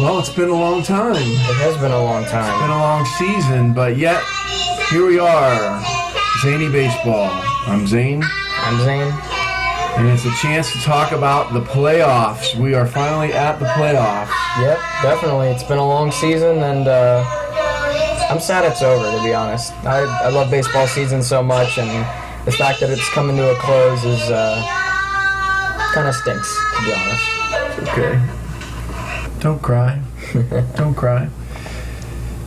Well, it's been a long time. It has been a long time. It's been a long season, but yet, here we are. Zany Baseball. I'm Zane. I'm Zane. And it's a chance to talk about the playoffs. We are finally at the playoffs. Yep, definitely. It's been a long season, and I'm sad it's over, to be honest. I love baseball season so much, and the fact that it's coming to a close is kind of stinks, to be honest. It's okay. Don't cry. Don't cry.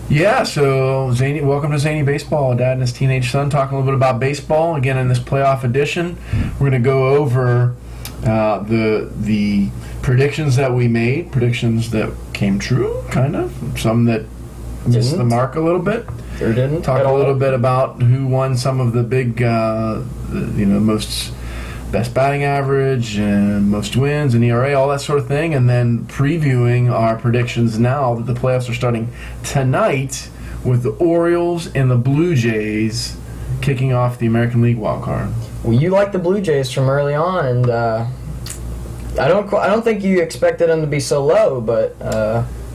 Yeah, so Zany, welcome to Zany Baseball. Dad and his teenage son talking a little bit about baseball. Again, in this playoff edition, we're going to go over the predictions that we made, predictions that came true, kind of, some that missed the mark a little bit. Or didn't. Talk a little bit about who won some of the big, most best batting average and most wins and ERA, all that sort of thing, and then previewing our predictions now that the playoffs are starting tonight with the Orioles and the Blue Jays kicking off the American League wild card. Well, you like the Blue Jays from early on, and I don't think you expected them to be so low, but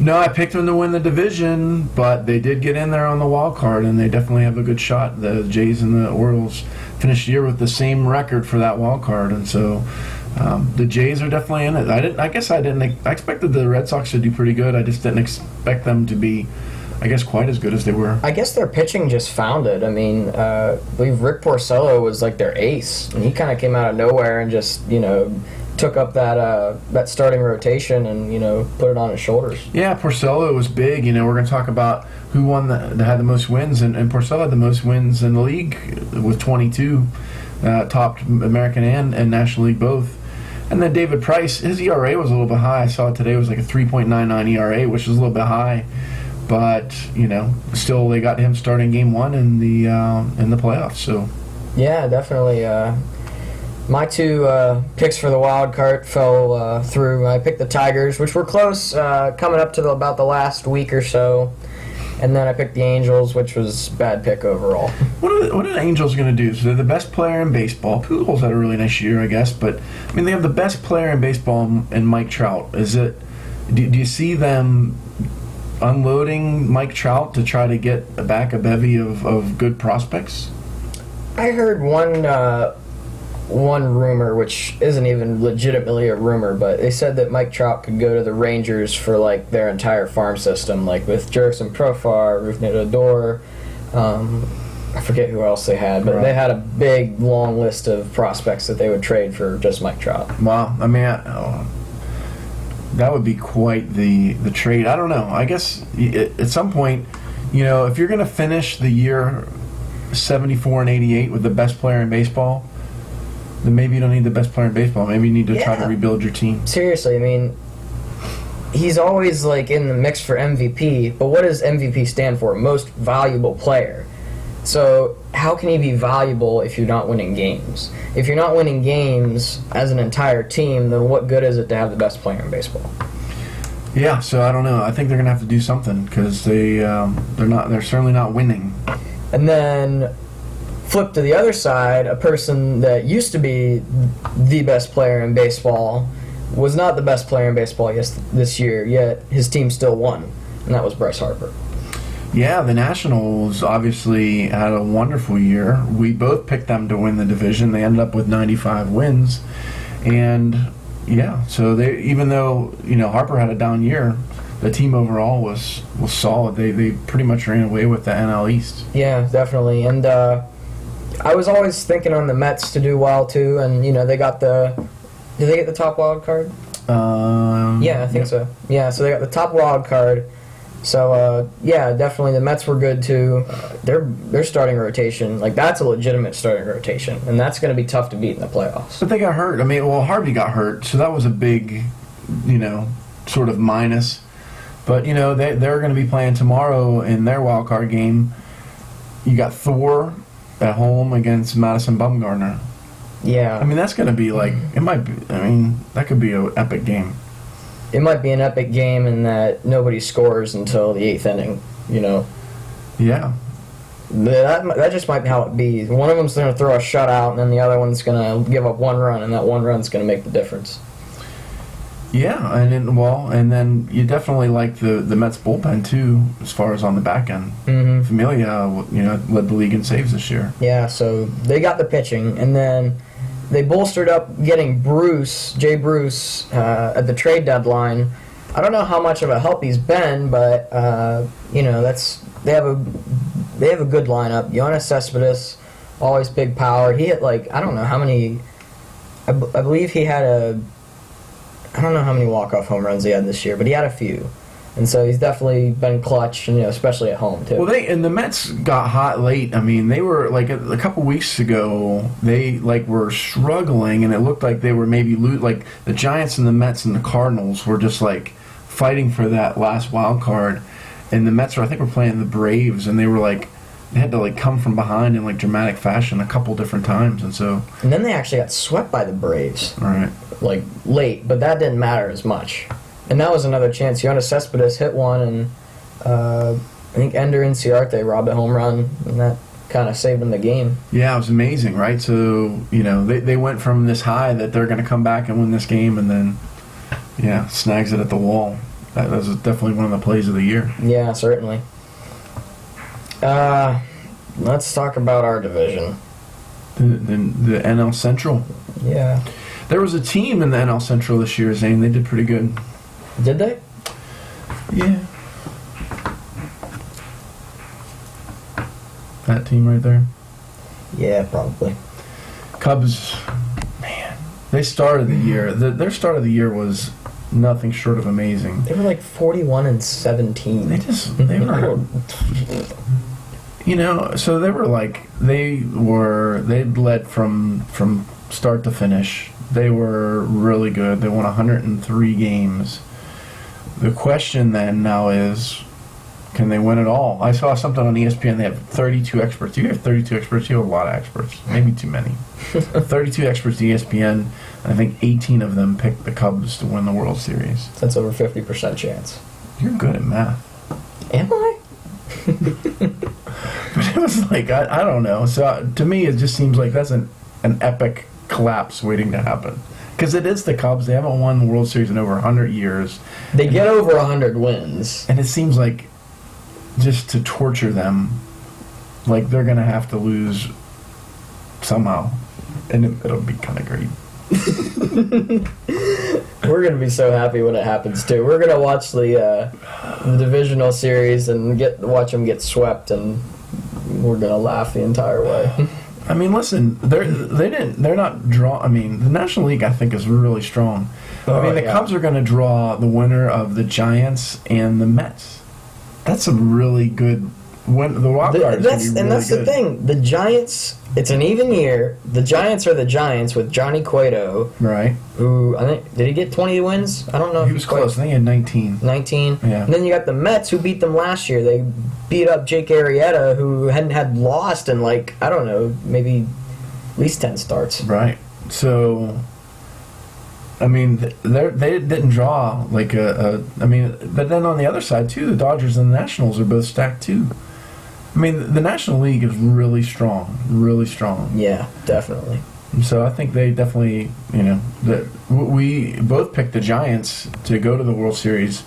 no, I picked them to win the division, but they did get in there on the wild card, and they definitely have a good shot. The Jays and the Orioles finished the year with the same record for that wild card, and so the Jays are definitely in it. I expected the Red Sox to do pretty good. I just didn't expect them to be, quite as good as they were. I guess their pitching just found it. I mean, I believe Rick Porcello was like their ace, and he kind of came out of nowhere and just, took up that starting rotation and put it on his shoulders. Yeah, Porcello was big. We're going to talk about who won that had the most wins, and Porcello had the most wins in the league with 22, topped American and National League both. And then David Price, his ERA was a little bit high. I saw it today, it was like a 3.99 ERA, which is a little bit high. But still they got him starting game one in the playoffs. So yeah, definitely. My two picks for the wild card fell through. I picked the Tigers, which were close, coming up to about the last week or so. And then I picked the Angels, which was a bad pick overall. What are the Angels going to do? So they're the best player in baseball. Pujols had a really nice year, I guess. But, they have the best player in baseball in Mike Trout. Do you see them unloading Mike Trout to try to get back a bevy of good prospects? I heard one rumor, which isn't even legitimately a rumor, but they said that Mike Trout could go to the Rangers for like their entire farm system, like with Jurickson Profar, Rougned Odor, I forget who else they had, but They had a big, long list of prospects that they would trade for just Mike Trout. Wow, that would be quite the trade. I don't know. I guess at some point, if you're going to finish the year 74 and 88 with the best player in baseball, then maybe you don't need the best player in baseball. Maybe you need to try to rebuild your team. Seriously, he's always like in the mix for MVP, but what does MVP stand for? Most valuable player. So how can he be valuable if you're not winning games? If you're not winning games as an entire team, then what good is it to have the best player in baseball? Yeah, so I don't know. I think they're going to have to do something because they're certainly not winning. And then flip to the other side, a person that used to be the best player in baseball was not the best player in baseball this year, yet his team still won, and that was Bryce Harper. Yeah, the Nationals obviously had a wonderful year. We both picked them to win the division. They ended up with 95 wins. And, yeah, so even though, Harper had a down year, the team overall was solid. They pretty much ran away with the NL East. Yeah, definitely. And I was always thinking on the Mets to do well too, and they got did they get the top wild card? Yeah, I think so. Yeah, so they got the top wild card. So yeah, definitely the Mets were good too. Their starting rotation, that's a legitimate starting rotation, and that's going to be tough to beat in the playoffs. But they got hurt. Harvey got hurt, so that was a big, sort of minus. But they're going to be playing tomorrow in their wild card game. You got Thor at home against Madison Bumgarner. Yeah. That's going to be it might be, that could be an epic game. It might be an epic game in that nobody scores until the 8th inning, Yeah. That just might be how it be. One of them's going to throw a shutout, and then the other one's going to give up one run, and that one run's going to make the difference. Yeah, and then you definitely like the Mets bullpen too, as far as on the back end. Mm-hmm. Familia, led the league in saves this year. Yeah, so they got the pitching, and then they bolstered up getting Jay Bruce, at the trade deadline. I don't know how much of a help he's been, but they have a good lineup. Yoenis Cespedes, always big power. He hit I don't know how many. I believe he had I don't know how many walk-off home runs he had this year, but he had a few. And so he's definitely been clutch, and especially at home, too. Well, the Mets got hot late. I mean, they were, a couple weeks ago, they, were struggling, and it looked like they were maybe the Giants and the Mets and the Cardinals were just, fighting for that last wild card. And the Mets were playing the Braves, and they were, they had to, come from behind in, dramatic fashion a couple different times, and so... And then they actually got swept by the Braves. All right. Late, but that didn't matter as much. And that was another chance. Yoenis Cespedes hit one, and I think Ender Inciarte robbed a home run, and that kind of saved him the game. Yeah, it was amazing, right? So, they went from this high that they're going to come back and win this game, and then, snags it at the wall. That was definitely one of the plays of the year. Yeah, certainly. Let's talk about our division. The NL Central. Yeah. There was a team in the NL Central this year, Zane. They did pretty good. Did they? Yeah. That team right there. Yeah, probably. Cubs, man, they started the year. Their start of the year was nothing short of amazing. They were 41-17. They were. So they'd led from start to finish. They were really good. They won 103 games. The question then now is, can they win it all? I saw something on ESPN. They have 32 experts. You have 32 experts. You have a lot of experts. Maybe too many. 32 experts at ESPN. I think 18 of them picked the Cubs to win the World Series. That's over 50% chance. You're good at math. Am I? But it was I don't know. So to me, it just seems like that's an epic collapse waiting to happen. Because it is the Cubs. They haven't won the World Series in over 100 years. They get over 100 wins. And it seems like just to torture them, they're going to have to lose somehow. And it'll be kind of great. We're going to be so happy when it happens, too. We're going to watch the divisional series and watch them get swept, and we're going to laugh the entire way. I mean, listen, they're not draw. I mean, the National League, I think, is really strong. The Cubs are going to draw the winner of the Giants and the Mets. That's a really good win. The wild card is going to be really good. And that's the thing. The Giants, it's an even year. The Giants are the Giants with Johnny Cueto. Right. Who, I think, did he get 20 wins? I don't know. He was close. I think he had 19. 19? Yeah. And then you got the Mets, who beat them last year. They beat up Jake Arrieta, who hadn't lost in, I don't know, maybe at least 10 starts. Right. So, I mean, they didn't draw but then on the other side, too, the Dodgers and the Nationals are both stacked, too. I mean, the National League is really strong, really strong. Yeah, definitely. And so I think they definitely, that we both picked the Giants to go to the World Series.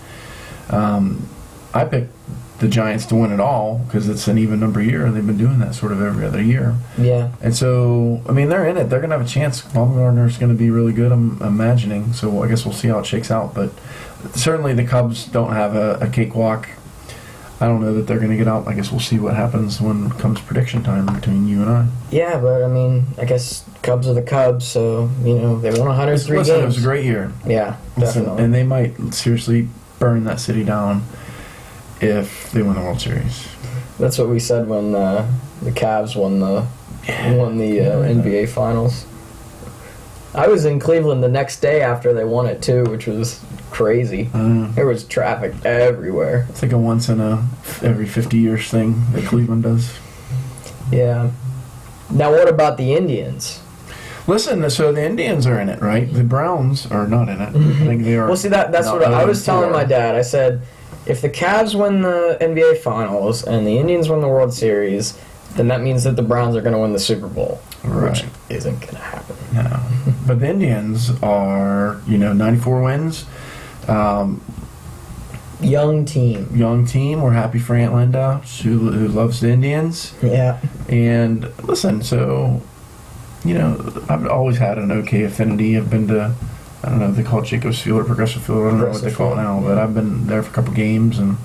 I picked the Giants to win it all because it's an even number year, and they've been doing that sort of every other year. Yeah. And so, I mean, they're in it. They're going to have a chance. Baumgartner's going to be really good, I'm imagining. So I guess we'll see how it shakes out. But certainly the Cubs don't have a cakewalk. I don't know that they're going to get out. I guess we'll see what happens when it comes prediction time between you and I. Yeah, but I mean, I guess Cubs are the Cubs, so, they won 103 games. It was a great year. Yeah, definitely. And they might seriously burn that city down if they win the World Series. That's what we said when the Cavs won the NBA Finals. I was in Cleveland the next day after they won it, too, which was crazy. There was traffic everywhere. It's like a once in every 50 years thing that Cleveland does. Yeah. Now, what about the Indians? Listen, so the Indians are in it, right? The Browns are not in it. I think they are. Well, see, that's what I was telling my dad. I said, if the Cavs win the NBA Finals and the Indians win the World Series, then that means that the Browns are going to win the Super Bowl, right. which isn't going to happen. No. But the Indians are, 94 wins. Young team. We're happy for Aunt Linda, who loves the Indians. Yeah. And listen, so, I've always had an okay affinity. I've been to, I don't know if they call it Jacobs Field or Progressive Field. I don't know what they call it now, but I've been there for a couple games, and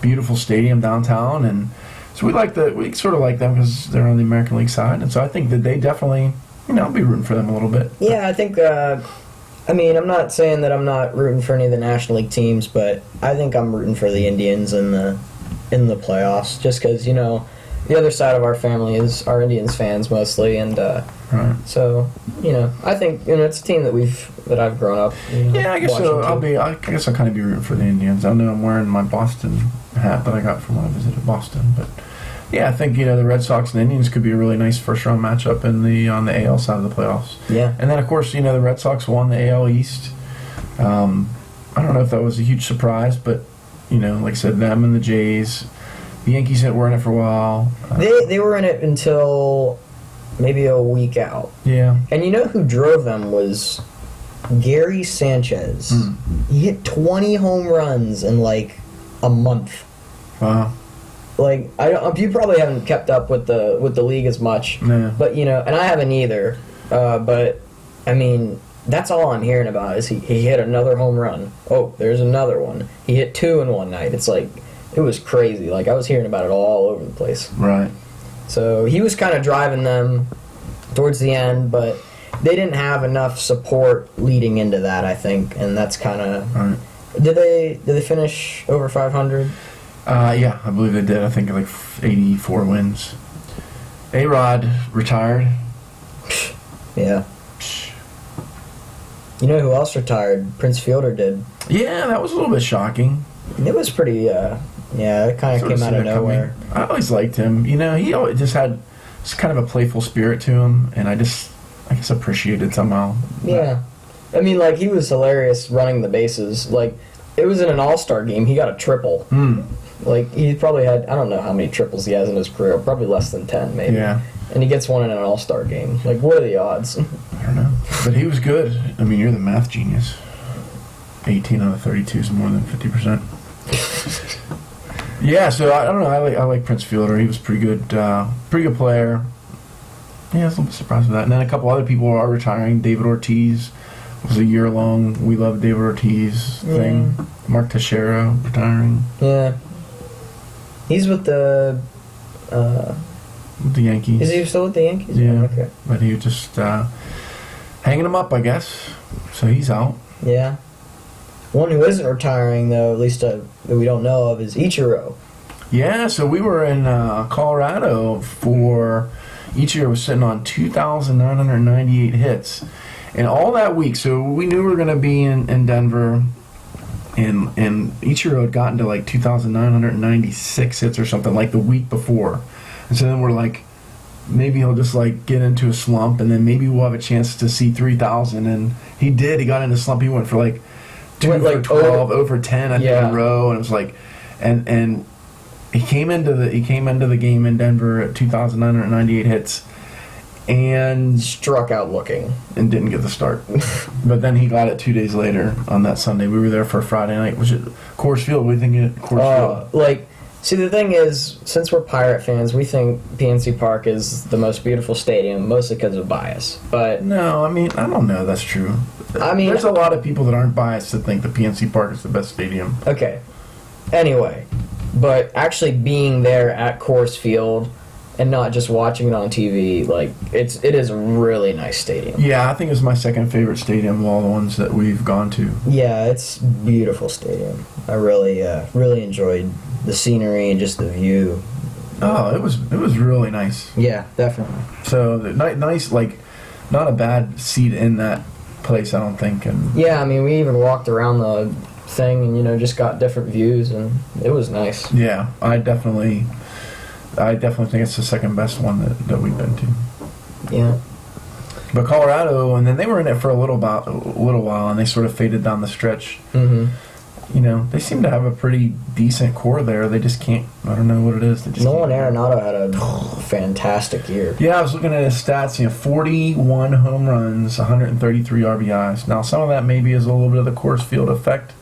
beautiful stadium downtown. And so we sort of like them because they're on the American League side. And so I think that they definitely, I'll be rooting for them a little bit. Yeah, I think, I'm not saying that I'm not rooting for any of the National League teams, but I think I'm rooting for the Indians in the playoffs, just because, the other side of our family are Indians fans mostly, and right. So, I think, it's a team that I've grown up. Yeah, I guess so. I guess I'll kind of be rooting for the Indians. I know I'm wearing my Boston hat that I got from when I visited Boston, but yeah, I think the Red Sox and Indians could be a really nice first round matchup on the AL side of the playoffs. Yeah, and then of course the Red Sox won the AL East. I don't know if that was a huge surprise, but like I said, them and the Jays, the Yankees were in it for a while. They were in it until maybe a week out. Yeah, and who drove them was Gary Sanchez. He hit 20 home runs in like a month. Wow. Like you probably haven't kept up with the league as much, yeah. But and I haven't either. But I mean, that's all I'm hearing about is he hit another home run. Oh, there's another one. He hit 2 in one night. It's like it was crazy. Like I was hearing about it all over the place. Right. So he was kind of driving them towards the end, but they didn't have enough support leading into that, I think, and that's kind of. Right. Did they finish over 500? Yeah, I believe they did. I think like 84 wins. A-Rod retired. Yeah. You know who else retired? Prince Fielder did. Yeah, that was a little bit shocking. It was pretty, it kind of came out of nowhere. I always liked him. He always just had kind of a playful spirit to him, and I guess appreciated somehow. Yeah. I mean, like, he was hilarious running the bases. Like, it was in an all-star game. He got a triple. Like, he probably had, I don't know how many triples he has in his career, probably less than 10, maybe. Yeah. And he gets one in an all-star game. Like, what are the odds? I don't know. But he was good. I mean, you're the math genius. 18 out of 32 is more than 50%. Yeah, so I don't know. I like Prince Fielder. He was pretty good player. Yeah, I was a little bit surprised with that. And then a couple other people are retiring. David Ortiz was a year-long We Love David Ortiz thing. Yeah. Mark Teixeira retiring. Yeah. He's with the Yankees. Is he still with the Yankees? Yeah. Okay. But he was just hanging him up, I guess. So he's out. Yeah. One who isn't retiring, though, at least that we don't know of, is Ichiro. Yeah, so we were in Colorado for... Ichiro was sitting on 2,998 hits. And all that week, so we knew we were going to be in Denver, and Ichiro had gotten to like 2,996 hits or something like the week before. And so then we're like, maybe he'll just like get into a slump, and then maybe we'll have a chance to see 3,000. And he did. He got into a slump. He went for like 2 for 12, over 10 in a row, and it was like, and he came into the game in Denver at 2,998 hits. And struck out looking. And didn't get the start. But then he got it 2 days later on that Sunday. We were there for a Friday night. Was it Coors Field? What do you think of Coors Field? See, the thing is, since we're Pirate fans, we think PNC Park is the most beautiful stadium, mostly because of bias. But no, I mean, I don't know that's true. I mean, there's a lot of people that aren't biased that think the PNC Park is the best stadium. Okay. Anyway, but actually being there at Coors Field and not just watching it on TV, like it is a really nice stadium. Yeah, I think it's my second favorite stadium of all the ones that we've gone to. Yeah, it's a beautiful stadium. I really enjoyed the scenery and just the view. Oh, it was really nice. Yeah, definitely. So nice, like not a bad seat in that place, I don't think. And yeah, I mean, we even walked around the thing and just got different views, and it was nice. Yeah, I definitely think it's the second best one that we've been to. Yeah. But Colorado, and then they were in it for a little while, and they sort of faded down the stretch. Mm-hmm. they seem to have a pretty decent core there. They just can't. I don't know what it is. Nolan Arenado had a fantastic year. Yeah, I was looking at his stats. 41 home runs, 133 RBIs. Now, some of that maybe is a little bit of the course field effect,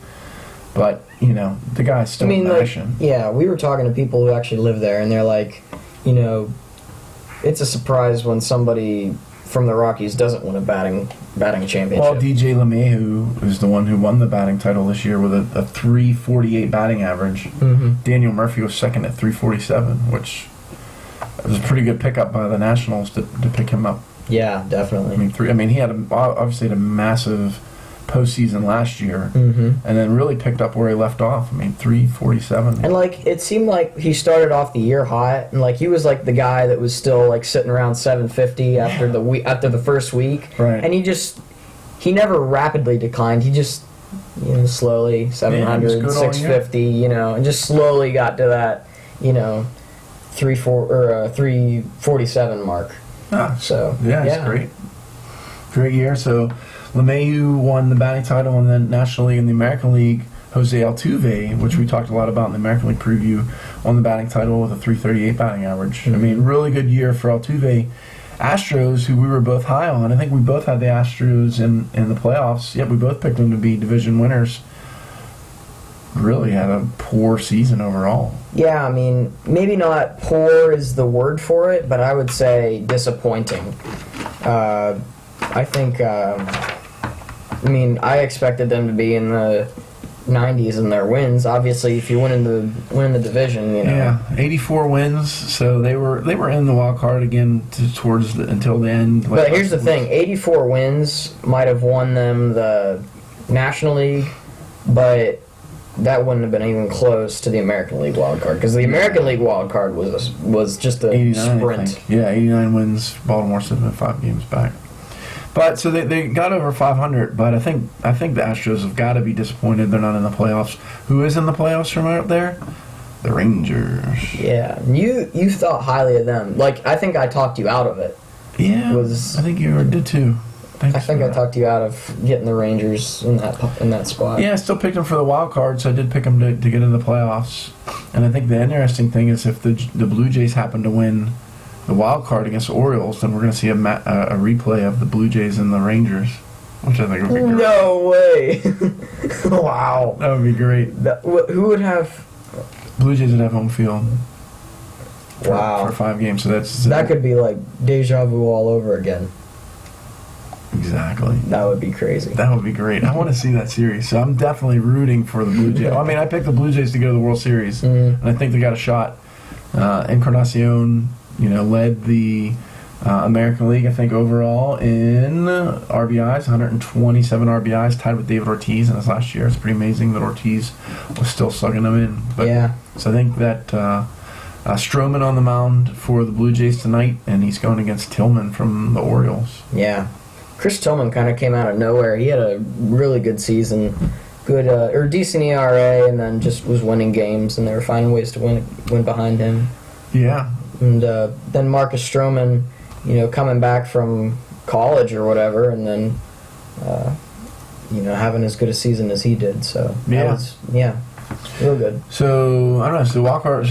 but the guy's still mashing. We were talking to people who actually live there, and they're like, it's a surprise when somebody from the Rockies doesn't win a batting championship. Well, DJ LeMahieu is the one who won the batting title this year with a 348 batting average. Mm-hmm. Daniel Murphy was second at 347, which was a pretty good pickup by the Nationals to pick him up. Yeah, definitely. He had obviously had a massive postseason last year, mm-hmm. and then really picked up where he left off. 347. And it seemed like he started off the year hot, and he was the guy that was still sitting around 750 after the first week. Right. And he never rapidly declined. He just slowly 700, 650, and just slowly got to that 347 mark. So it's great year. So LeMahieu won the batting title, and then National League and the American League, Jose Altuve, which we talked a lot about in the American League preview, won the batting title with a 338 batting average. Mm-hmm. Really good year for Altuve. Astros, who we were both high on, I think we both had the Astros in the playoffs. Yep, we both picked them to be division winners. Really had a poor season overall. Yeah, maybe not poor is the word for it, but I would say disappointing. I think, I expected them to be in the 90s in their wins. Obviously, if you win the division, Yeah, 84 wins, so they were in the wild card again until the end. But here's the thing: 84 wins might have won them the National League, but that wouldn't have been even close to the American League wild card, because the American League wild card was just a 89, sprint. 89 wins. Baltimore still been 5 games back. But so they got over 500. But I think the Astros have got to be disappointed they're not in the playoffs. Who is in the playoffs from out there? The Rangers. Yeah, you thought highly of them. I think I talked you out of it. Yeah, I think you did too. I think I talked you out of getting the Rangers in that spot. Yeah, I still picked them for the wild card, so I did pick them to get into the playoffs. And I think the interesting thing is if the Blue Jays happen to win the wild card against the Orioles, then we're going to see a replay of the Blue Jays and the Rangers, which I think would be great. No way! Wow. That would be great. Who would have... Blue Jays would have home field. For 5 games, so that could be like deja vu all over again. Exactly. That would be crazy. That would be great. I want to see that series, so I'm definitely rooting for the Blue Jays. I picked the Blue Jays to go to the World Series, and I think they got a shot. Encarnacion, led the American League, I think, overall in RBIs, 127 RBIs, tied with David Ortiz in his last year. It's pretty amazing that Ortiz was still slugging them in. But, so I think that Stroman on the mound for the Blue Jays tonight, and he's going against Tillman from the Orioles. Yeah. Chris Tillman kind of came out of nowhere. He had a really good season, or decent ERA, and then just was winning games, and they were finding ways to win behind him. Yeah. And then Marcus Stroman, coming back from college or whatever, and then, having as good a season as he did. So that was, real good. So I don't know. So the wild card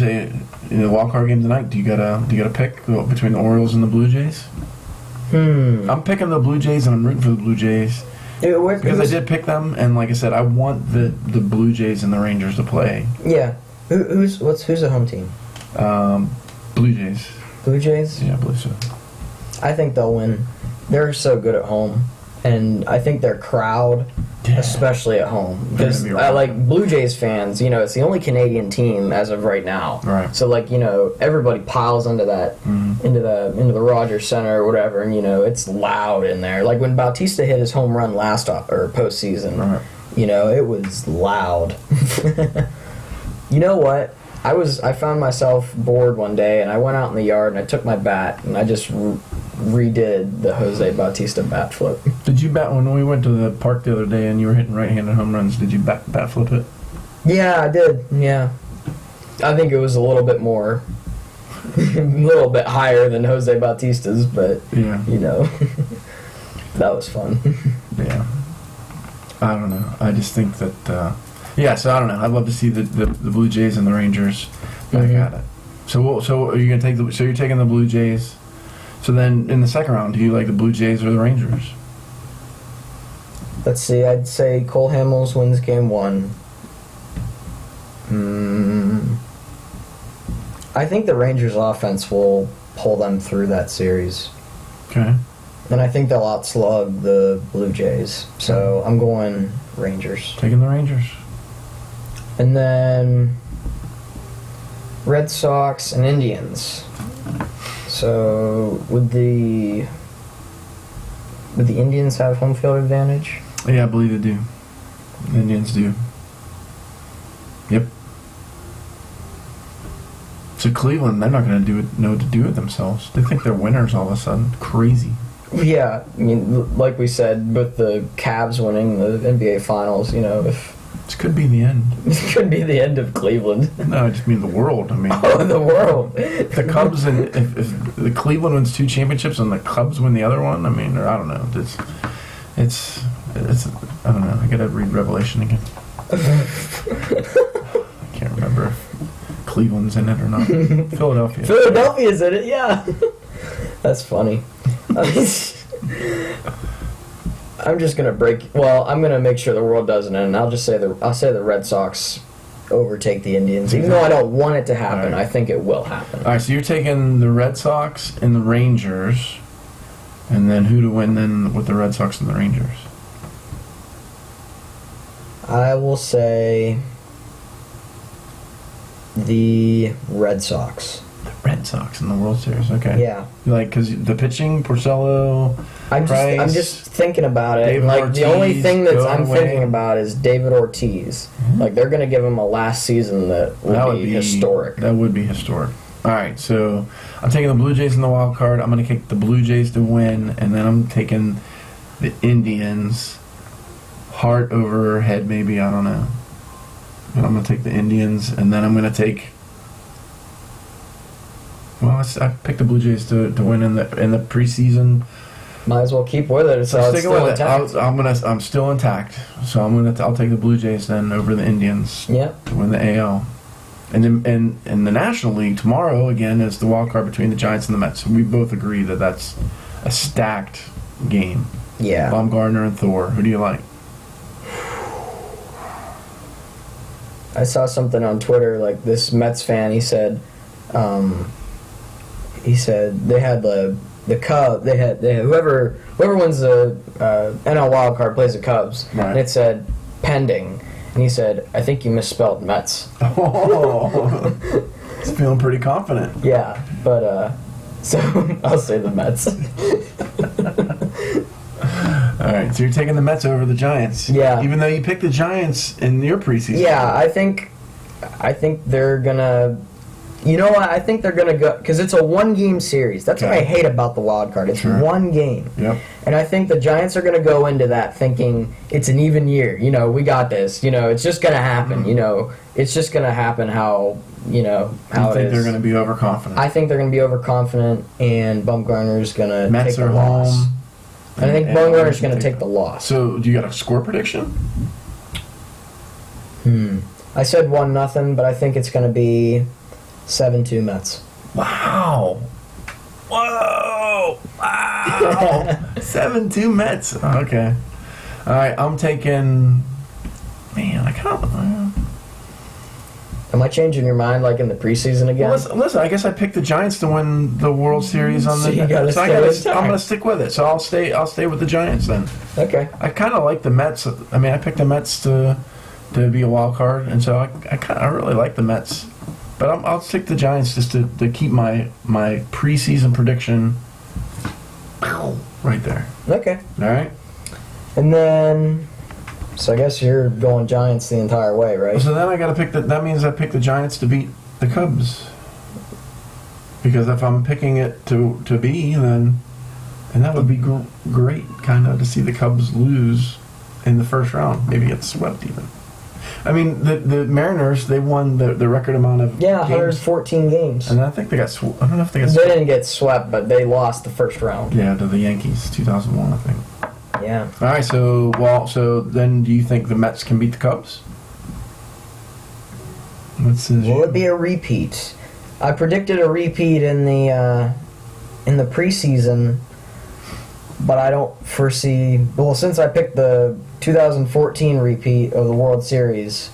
game tonight. Do you got a pick between the Orioles and the Blue Jays? I'm picking the Blue Jays, and I'm rooting for the Blue Jays because I did pick them, and like I said, I want the Blue Jays and the Rangers to play. Yeah. Who's the home team? Blue Jays. Blue Jays? Yeah, I believe so. I think they'll win. They're so good at home, and I think their crowd, especially at home, because Blue Jays fans, it's the only Canadian team as of right now. Right. So everybody piles into that, into the Rogers Center or whatever, and it's loud in there. Like when Bautista hit his home run postseason, right. It was loud. You know what? I found myself bored one day, and I went out in the yard, and I took my bat, and I just redid the Jose Bautista bat flip. Did you bat when we went to the park the other day and you were hitting right-handed home runs? Did you bat flip it? Yeah, I did. Yeah, I think it was a little bit more, a little bit higher than Jose Bautista's, but that was fun. Yeah, I don't know. I just think that Yeah, so I don't know. I'd love to see the Blue Jays and the Rangers back at it. So are you gonna take so you're taking the Blue Jays. So then in the second round, do you like the Blue Jays or the Rangers? Let's see. I'd say Cole Hamels wins game 1. I think the Rangers' offense will pull them through that series. Okay. And I think they'll outslug the Blue Jays. So I'm going Rangers. Taking the Rangers. And then Red Sox and Indians. So would the Indians have home field advantage? Yeah, I believe they do. The Indians do. Yep. So Cleveland, they're not going to know what to do with themselves. They think they're winners all of a sudden. Crazy. Yeah, I mean, like we said, with the Cavs winning the NBA Finals, if this could be the end. This could be the end of Cleveland. No, I just mean the world. I mean, the world. The Cubs and if the Cleveland wins 2 championships and the Cubs win the other one, I mean, or I don't know. It's I don't know. I gotta read Revelation again. I can't remember if Cleveland's in it or not. Philadelphia. Philadelphia's in it, yeah. That's funny. I'm just gonna I'm gonna make sure the world doesn't end. I'll say the Red Sox overtake the Indians, even though I don't want it to happen. Right. I think it will happen. All right, so you're taking the Red Sox and the Rangers, and then who to win then with the Red Sox and the Rangers? I will say the Red Sox. The Red Sox in the World Series, okay. Yeah. Because the pitching, Porcello, Price, I'm just thinking about it. David Ortiz, the only thing that I'm thinking about is David Ortiz. Mm-hmm. They're going to give him a last season that would be historic. That would be historic. All right, so I'm taking the Blue Jays in the wild card. I'm going to take the Blue Jays to win, and then I'm taking the Indians. Heart over head, maybe, I don't know. But I'm going to take the Indians, and then I'm going to take... Well, I picked the Blue Jays to win in the preseason. Might as well keep with it. So it's still intact. I'm still intact. So I'll take the Blue Jays then over the Indians. Yep. To win the AL. And then in the National League tomorrow again is the wild card between the Giants and the Mets. We both agree that that's a stacked game. Yeah. Baumgartner and Thor. Who do you like? I saw something on Twitter, like this Mets fan, he said they had the Cubs, they had whoever wins the NL wild card plays the Cubs, right. And it said pending, and he said, I think you misspelled Mets. Oh, he's feeling pretty confident. Yeah, but so I'll say the Mets. All right, so you're taking the Mets over the Giants. Yeah. Even though you picked the Giants in your preseason. Yeah, I think they're gonna. You know what? I think they're gonna go because it's a 1-game series. That's what I hate about the wild card. It's one game. Yep. And I think the Giants are gonna go into that thinking it's an even year. We got this. It's just gonna happen. Mm-hmm. It's just gonna happen how how you it think is. They're gonna be overconfident? I think they're gonna be overconfident, and Bumgarner's gonna Mets take are the loss. home. And I think Bumgarner's going to take the loss. So, do you got a score prediction? I said 1-0, but I think it's going to be 7-2 Mets. Wow. Whoa. Wow. 7-2 Mets. Okay. All right, I'm taking... Man, I kind of... Am I changing your mind like in the preseason again? Well, listen, I guess I picked the Giants to win the World Series on the. I'm going to stick with it. So I'll stay with the Giants then. Okay. I kind of like the Mets. I mean, I picked the Mets to be a wild card, and so I really like the Mets. But I'll stick the Giants just to keep my preseason prediction right there. Okay. All right. And then. So I guess you're going Giants the entire way, right? So then I got to pick that means I pick the Giants to beat the Cubs. Because if I'm picking it to be, then and that would be great, kind of, to see the Cubs lose in the first round, maybe get swept even. I mean, the Mariners, they won the record amount of games. 114 games. And I think they got I don't know if they got swept. They didn't get swept, but they lost the first round. Yeah, to the Yankees, 2001, I think. Yeah. All right, so then do you think the Mets can beat the Cubs? Will it be a repeat? I predicted a repeat in the preseason, but I don't foresee. Well, since I picked the 2014 repeat of the World Series,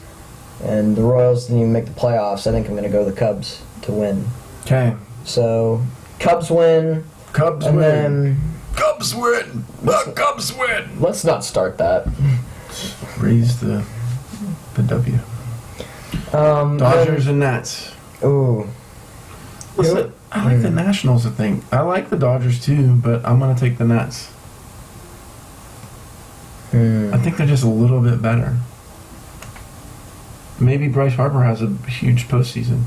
and the Royals didn't even make the playoffs, I think I'm going to go the Cubs to win. Okay. So Cubs win. Cubs and win. Then Cubs win. The Cubs win. Let's not start that. Raise the W. Dodgers and Nats. Ooh. Listen, I like the Nationals, I think. I like the Dodgers too, but I'm going to take the Nats. I think they're just a little bit better. Maybe Bryce Harper has a huge postseason.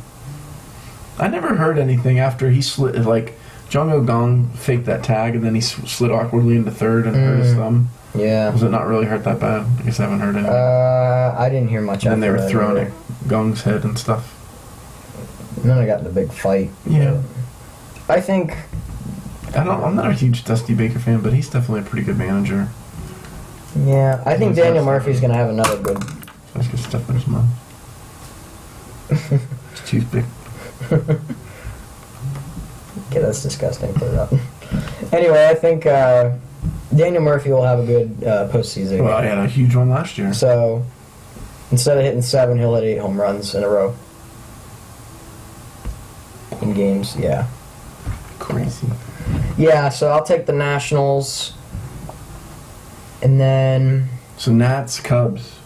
I never heard anything after he slid, like, Jung Gong faked that tag and then he slid awkwardly into third and hurt his thumb. Yeah. Was it not really hurt that bad? I guess I haven't heard anything. I didn't hear much. And then they were throwing at Gong's head and stuff. And then I got in a big fight. Yeah. I think... I'm not a huge Dusty Baker fan, but he's definitely a pretty good manager. Yeah, I think Daniel Murphy's going to have another good... Let's get stuff in his mouth. It's toothpick. Okay, that's disgusting. Put it up. Anyway, I think Daniel Murphy will have a good postseason. Well, he had a huge one last year. So, instead of hitting 7, he'll hit 8 home runs in a row. In games, yeah. Crazy. Yeah, so I'll take the Nationals. And then... So Nats, Cubs.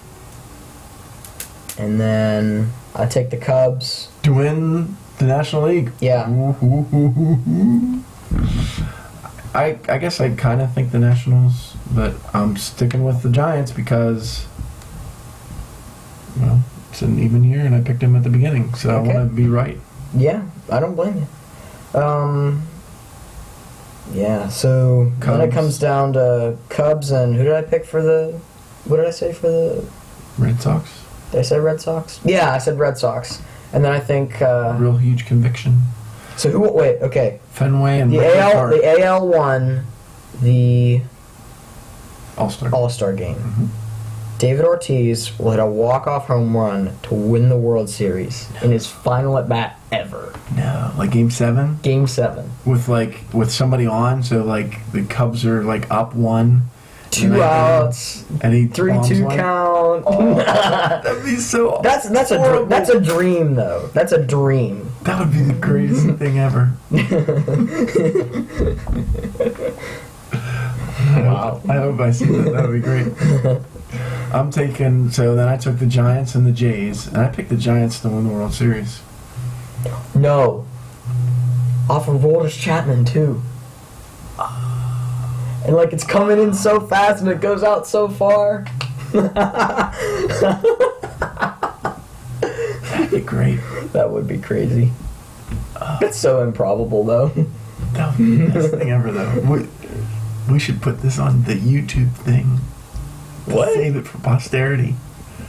And then I take the Cubs. To win the National League. Yeah. I guess I kind of think the Nationals, but I'm sticking with the Giants because, well, it's an even year and I picked him at the beginning, so I want to be right. Yeah, I don't blame you. Yeah, so Cubs. then it comes down to Cubs and who did I pick for the... What did I say for the... Red Sox. Did I say Red Sox? Yeah, I said Red Sox. And then I think... Real huge conviction. So who... Wait, okay. Fenway and the AL won the... All-Star game. Mm-hmm. David Ortiz will hit a walk-off home run to win the World Series in his final at-bat ever. No, like Game 7? Game 7. With somebody on, so like the Cubs are like up 1. 2 outs. And he 3-2 count. Oh, that'd be so That's a dream though. That's a dream. That would be the greatest thing ever. Wow. I hope I see that. That would be great. I'm taking... So then I took the Giants and the Jays, and I picked the Giants to win the World Series. No. Off of Aroldis Chapman, too. And, like, it's coming in so fast and it goes out so far. That'd be great. That would be crazy. It's so improbable, though. That would be the best thing ever, though. We should put this on the YouTube thing. What? Save it for posterity.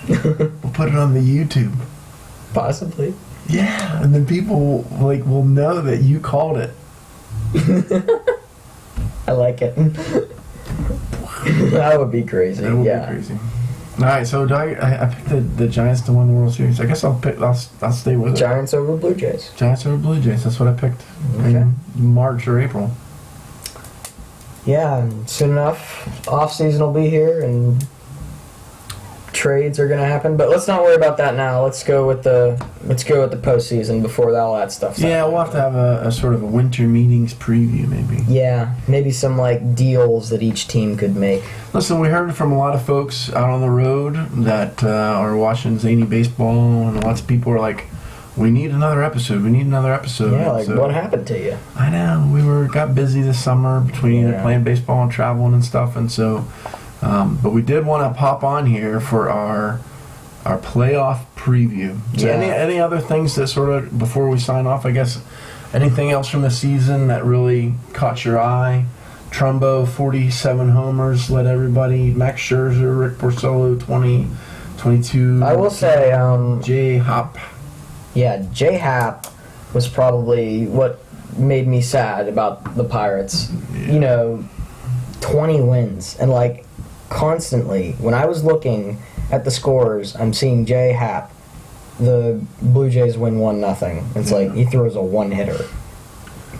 We'll put it on the YouTube. Possibly. Yeah, and then people will know that you called it. I like it. That would be crazy. That would be crazy. All right, so I picked the Giants to win the World Series. I guess I'll stay with it. Giants over Blue Jays. Giants over Blue Jays. That's what I picked in March or April. Yeah, and soon enough, off season will be here and trades are going to happen. But let's not worry about that now. Let's go with the postseason before all that stuff's Yeah, we'll have to have a sort of a winter meetings preview, maybe. Yeah, maybe some like deals that each team could make. Listen, we heard from a lot of folks out on the road that are watching Zany baseball, and lots of people are like, "We need another episode. We need another episode." Yeah, like what happened to you? I know we got busy this summer between playing baseball and traveling and stuff, and so. But we did want to pop on here for our playoff preview. So any other things that sort of, before we sign off, I guess, anything else from the season that really caught your eye? Trumbo, 47 homers, led everybody. Max Scherzer, Rick Porcello, 22. I will say... J-Hop. Yeah, J-Hap was probably what made me sad about the Pirates. Yeah. 20 wins. And, constantly, when I was looking at the scores, I'm seeing J-Hap the Blue Jays win 1-0. It's like he throws a one-hitter.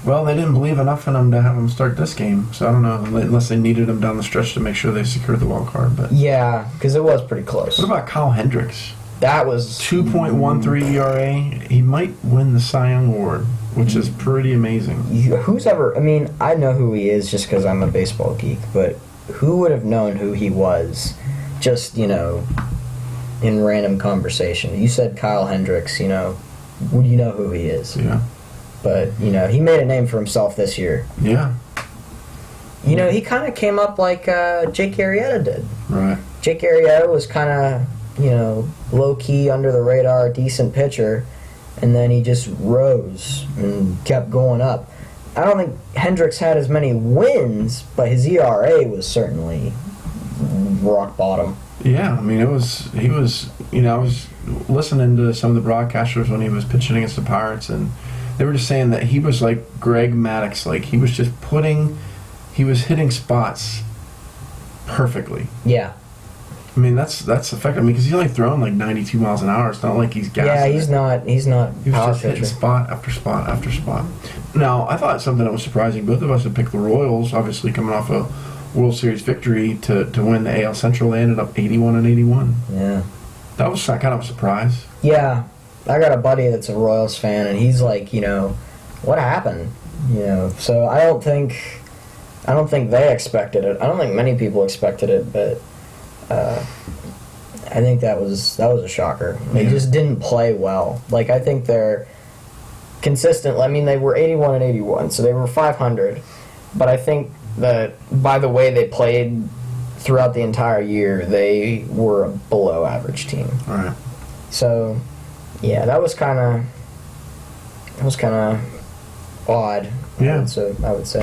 Well, they didn't believe enough in him to have him start this game, so I don't know, unless they needed him down the stretch to make sure they secured the wild card. But yeah, because it was pretty close. What about Kyle Hendricks? That was 2.13 ERA. He might win the Cy Young Award, which is pretty amazing. Who's ever? I mean, I know who he is just because I'm a baseball geek, but who would have known who he was? Just in random conversation. You said Kyle Hendricks. Would you know who he is? Yeah. But, he made a name for himself this year. Yeah. He kind of came up like Jake Arrieta did. Right. Jake Arrieta was kind of, low-key, under the radar, decent pitcher, and then he just rose and kept going up. I don't think Hendricks had as many wins, but his ERA was certainly rock bottom. Yeah, I mean, I was listening to some of the broadcasters when he was pitching against the Pirates, and they were just saying that he was like Greg Maddux, like he was hitting spots perfectly. Yeah. I mean, that's effective. I mean, because he's only throwing like 92 miles an hour. It's not like he's gassing. Yeah, he's not. He was just hitting spot after spot after spot. Now, I thought something that was surprising. Both of us had picked the Royals, obviously coming off a World Series victory to win the AL Central. They ended up 81-81. Yeah. That was kind of a surprise. Yeah. I got a buddy that's a Royals fan, and he's like, what happened? So I don't think they expected it. I don't think many people expected it, but I think that was a shocker. They just didn't play well. Like, I think they're consistent. I mean, they were 81-81, so they were 500. But I think that by the way they played throughout the entire year, they were a below average team. All right. So, yeah, that was kind of odd. Yeah. I would say.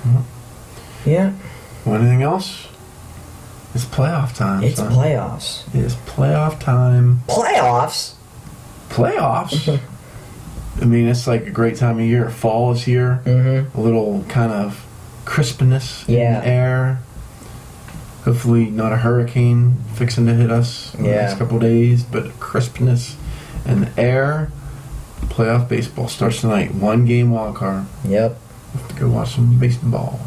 Mm-hmm. Yeah. Well, anything else? It's playoff time. It's playoffs. It is playoff time. Playoffs? Playoffs? I mean, it's like a great time of year. Fall is here. Mm-hmm. A little kind of crispness in the air. Hopefully not a hurricane fixing to hit us in the next couple of days, but crispness in the air. Playoff baseball starts tonight. 1 game wild card. Yep. We have to go watch some baseball.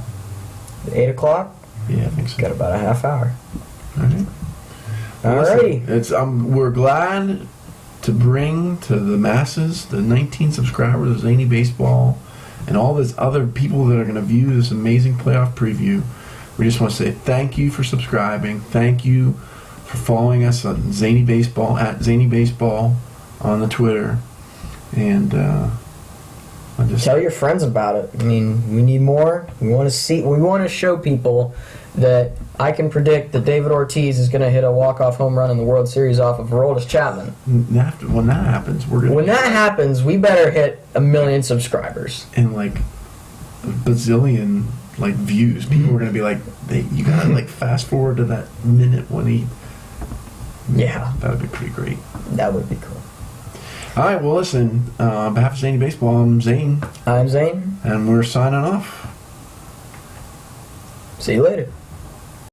8 o'clock? Yeah, I think so. Got about a half hour. All right. Alrighty. We're glad to bring to the masses, the 19 subscribers of Zany Baseball, and all those other people that are going to view this amazing playoff preview. We just want to say thank you for subscribing. Thank you for following us on Zany Baseball, at Zany Baseball on the Twitter. And tell your friends about it. I mean, we need more. We want to show people that I can predict that David Ortiz is going to hit a walk-off home run in the World Series off of Aroldis Chapman. When that happens, we better hit 1 million subscribers. And like a bazillion views. People are going to be like, you got to fast forward to that minute when he... Yeah. That would be pretty great. That would be cool. All right, well, listen, on behalf of Zany Baseball, I'm Zane. I'm Zane. And we're signing off. See you later.